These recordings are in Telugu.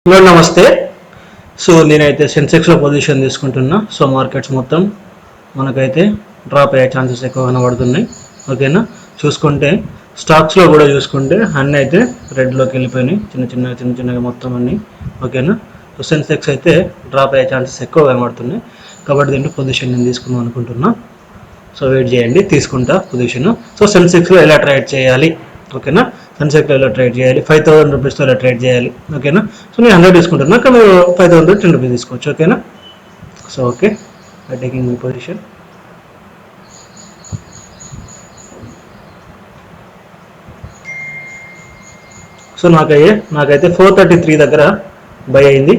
హలో నమస్తే. సో నేనైతే సెన్సెక్స్లో పొజిషన్ తీసుకుంటున్నా. సో మార్కెట్స్ మొత్తం మనకైతే డ్రాప్ అయ్యే ఛాన్సెస్ ఎక్కువ కనబడుతున్నాయి. ఓకేనా, చూసుకుంటే స్టాక్స్లో కూడా చూసుకుంటే అన్నీ అయితే రెడ్లోకి వెళ్ళిపోయినాయి, చిన్న చిన్నగా మొత్తం అన్నీ. ఓకేనా, సో సెన్సెక్స్ అయితే డ్రాప్ అయ్యే ఛాన్సెస్ ఎక్కువ కనబడుతున్నాయి. కాబట్టి దీంట్లో పొజిషన్ నేను తీసుకుందాం అనుకుంటున్నా. సో వెయిట్ చేయండి, తీసుకుంటా పొజిషన్. సో సెన్సెక్స్లో ఎలా ట్రేడ్ చేయాలి, ఓకేనా, సెన్సెక్స్లో ఎలా ట్రేడ్ చేయాలి, 5000 రూపీస్తో ఎలా ట్రేడ్ చేయాలి. ఓకేనా, సో నేను 100 తీసుకుంటున్నా, కానీ 5000 10 రూపీస్ తీసుకోవచ్చు. ఓకేనా, so okay, I taking my position. So నాకైతే 433 దగ్గర బై అయింది.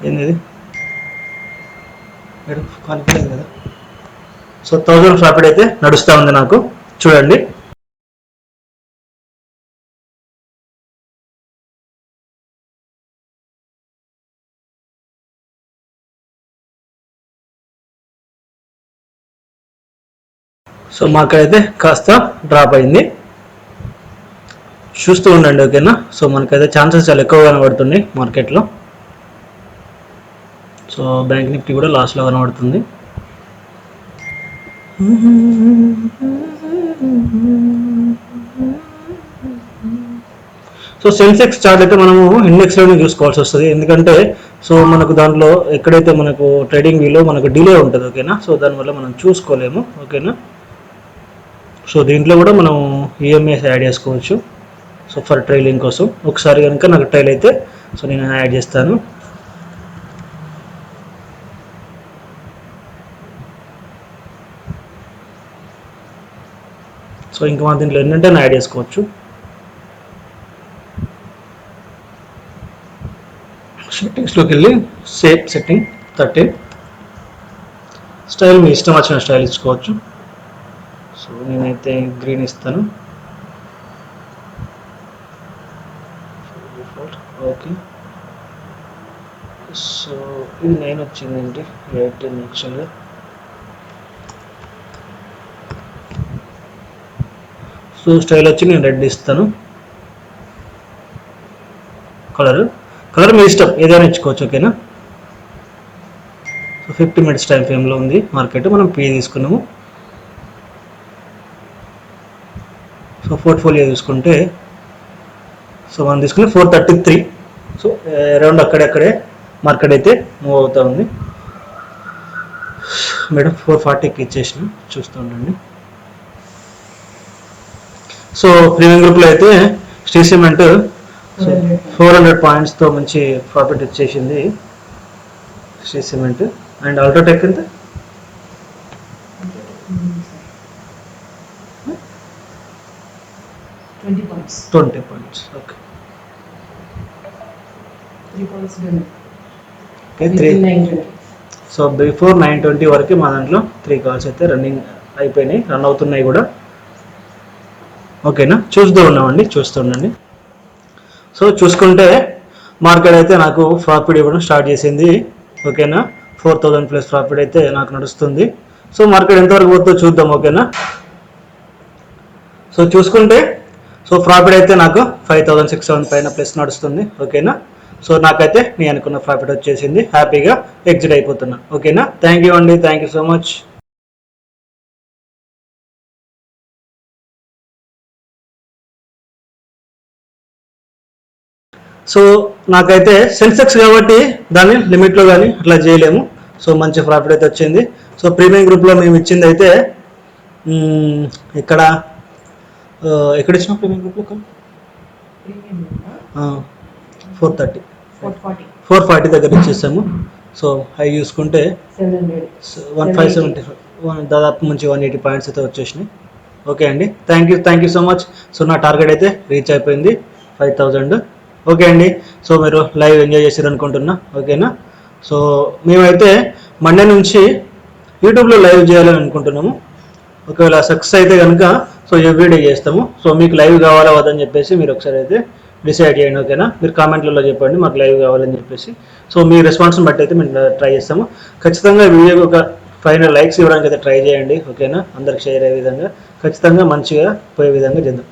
ఏంది మేడం కాలిపోయింది కదా. సో 1000 ప్రాఫిట్ అయితే నడుస్తూ ఉంది నాకు, చూడండి. సో మాకైతే కాస్త డ్రాప్ అయింది, చూస్తూ ఉండండి. ఓకేనా, సో మనకైతే ఛాన్సెస్ చాలా ఎక్కువ కనబడుతున్నాయి మార్కెట్లో. సో బ్యాంక్ నిఫ్టీ కూడా లాస్ట్లో కనబడుతుంది. సో సెన్సెక్స్ చార్ట్ అయితే మనము ఇండెక్స్లోనే చూసుకోవాల్సి వస్తుంది, ఎందుకంటే సో మనకు దాంట్లో ఎక్కడైతే మనకు ట్రేడింగ్ వ్యూలో మనకు డిలే ఉంటుంది. ఓకేనా, సో దానివల్ల మనం చూసుకోలేము. ఓకేనా, సో దీంట్లో కూడా మనం ఈఎంఐస్ యాడ్ చేసుకోవచ్చు. సో ఫర్ ట్రైలింగ్ కోసం ఒకసారి కనుక నాకు ట్రైల్ అయితే సో నేను యాడ్ చేస్తాను. సో ఇంకా మన దీంట్లో ఏంటంటే యాడ్ చేసుకోవచ్చు. సెట్టింగ్స్లోకి వెళ్ళి సేవ్ సెట్టింగ్ 13 స్టైల్ మీ ఇష్టం వచ్చిన స్టైల్ ఇచ్చుకోవచ్చు. సో నేనైతే గ్రీన్ ఇస్తాను. ఓకే, సో ఇది 9 వచ్చిందండి, 18 యాక్చువల్గా. సో స్టైల్ వచ్చి నేను రెడ్ ఇస్తాను. కలర్ మీ ఇష్టం, ఏదైనా ఇచ్చుకోవచ్చు. ఓకేనా, సో 50 మినిట్స్ టైం ఫ్రేమ్లో ఉంది మార్కెట్. మనం పీ తీసుకున్నాము. సో పోర్ట్ఫోలియో చూసుకుంటే సో మనం తీసుకుని 433. సో అరౌండ్ అక్కడే మార్కెట్ అయితే మూవ్ అవుతూ ఉంది. మేడం 440కి ఇచ్చేసిన, చూస్తూ ఉండండి. సో ప్రీమియం గ్రూప్లో అయితే శ్రీ సిమెంట్ 400 పాయింట్స్తో మంచి ప్రాఫిట్ వచ్చేసింది శ్రీ సిమెంట్. అండ్ అల్ట్రాటెక్ ఎంత 20 పాయింట్స్. ఓకే, 3. సో బిఫోర్ 9:20 వరకు మా దాంట్లో 3 కాల్స్ అయితే రన్నింగ్ అయిపోయినాయి, రన్ అవుతున్నాయి కూడా. ఓకేనా, చూస్తూ ఉండండి. సో చూసుకుంటే మార్కెట్ అయితే నాకు ప్రాఫిట్ ఇవ్వడం స్టార్ట్ చేసింది. ఓకేనా, 4000 ప్లస్ ప్రాఫిట్ అయితే నాకు నడుస్తుంది. సో మార్కెట్ ఎంతవరకు పోతుందో చూద్దాం. ఓకేనా, సో చూసుకుంటే సో ప్రాఫిట్ అయితే నాకు 5607 పైన ప్లస్ నడుస్తుంది. ఓకేనా, సో నాకైతే నేను అనుకున్న ప్రాఫిట్ వచ్చేసింది, హ్యాపీగా ఎగ్జిట్ అయిపోతున్నా. ఓకేనా, థ్యాంక్ యూ అండి, thank you so much. So నాకైతే సెన్సెక్స్ కాబట్టి దాన్ని లిమిట్లో కానీ అట్లా చేయలేము. సో మంచి ప్రాఫిట్ అయితే వచ్చింది. సో ప్రీమియం గ్రూప్లో మేము ఇచ్చింది అయితే ఎక్కడ ఇచ్చిన ప్రీమియం గ్రూప్లో 430 దగ్గర ఇచ్చేసాము. సో అవి చూసుకుంటే 1575 దాదాపు మంచి 180 పాయింట్స్ అయితే వచ్చేసినాయి. ఓకే అండి, thank you so much. So నా టార్గెట్ అయితే రీచ్ అయిపోయింది 5000. ఓకే అండి, సో మీరు లైవ్ ఎంజాయ్ చేసారు అనుకుంటున్నా. ఓకేనా, సో మేమైతే మండే నుంచి యూట్యూబ్లో లైవ్ చేయాలని అనుకుంటున్నాము. ఒకవేళ సక్సెస్ అయితే కనుక సో ఎవ్రీడే చేస్తాము. సో మీకు లైవ్ కావాలా వద్దని చెప్పేసి మీరు ఒకసారి అయితే డిసైడ్ చేయండి. ఓకేనా, మీరు కామెంట్లలో చెప్పండి మాకు లైవ్ కావాలని చెప్పేసి. సో మీ రెస్పాన్స్ని బట్టి అయితే మేము ట్రై చేస్తాము. ఖచ్చితంగా వీడియోకి ఒక 500 లైక్స్ ఇవ్వడానికి అయితే ట్రై చేయండి. ఓకేనా, అందరికి షేర్ అయ్యే విధంగా ఖచ్చితంగా మంచిగా పోయే విధంగా చేద్దాం.